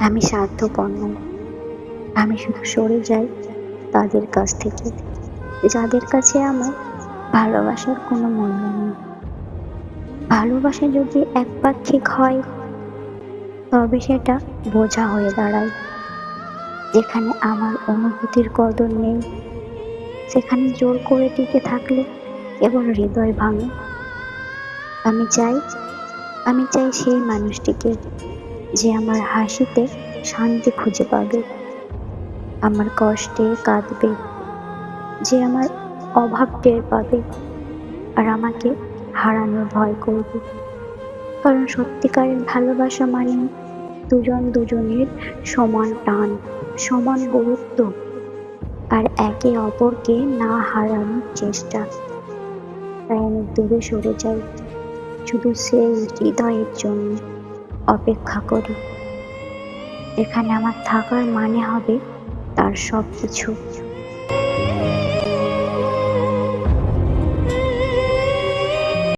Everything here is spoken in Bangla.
আমি স্বার্থপর নই। আমি শুধু সরে যাই তাদের কাছ থেকে, যাদের কাছে আমার ভালোবাসার কোনো মূল্য নেই। ভালোবাসা যদি একপাক্ষিক হয়, তবে সেটা বোঝা হয়ে দাঁড়ায়। যেখানে আমার অনুভূতির কদর নেই, সেখানে জোর করে টিকে থাকলে কেবল হৃদয় ভাঙে। আমি চাই আমি চাই সেই মানুষটিকে, যে আমার হাসিতে শান্তি খুঁজে পাবে, আমার কষ্টে কাঁদবে, যে আমার অভাব টের পাবে, আর আমাকে হারানোর ভয় করবে। কারণ সত্যিকারের ভালোবাসা মানে দুজন দুজনের সমান টান, সমান গুরুত্ব, আর একে অপরকে না হারানোর চেষ্টা। তাই আমি দূরে সরে যাই, শুধু সেই হৃদয়ের জন্য অপেক্ষা করি, এখানে আমার থাকার মানে হবে তার সব কিছু।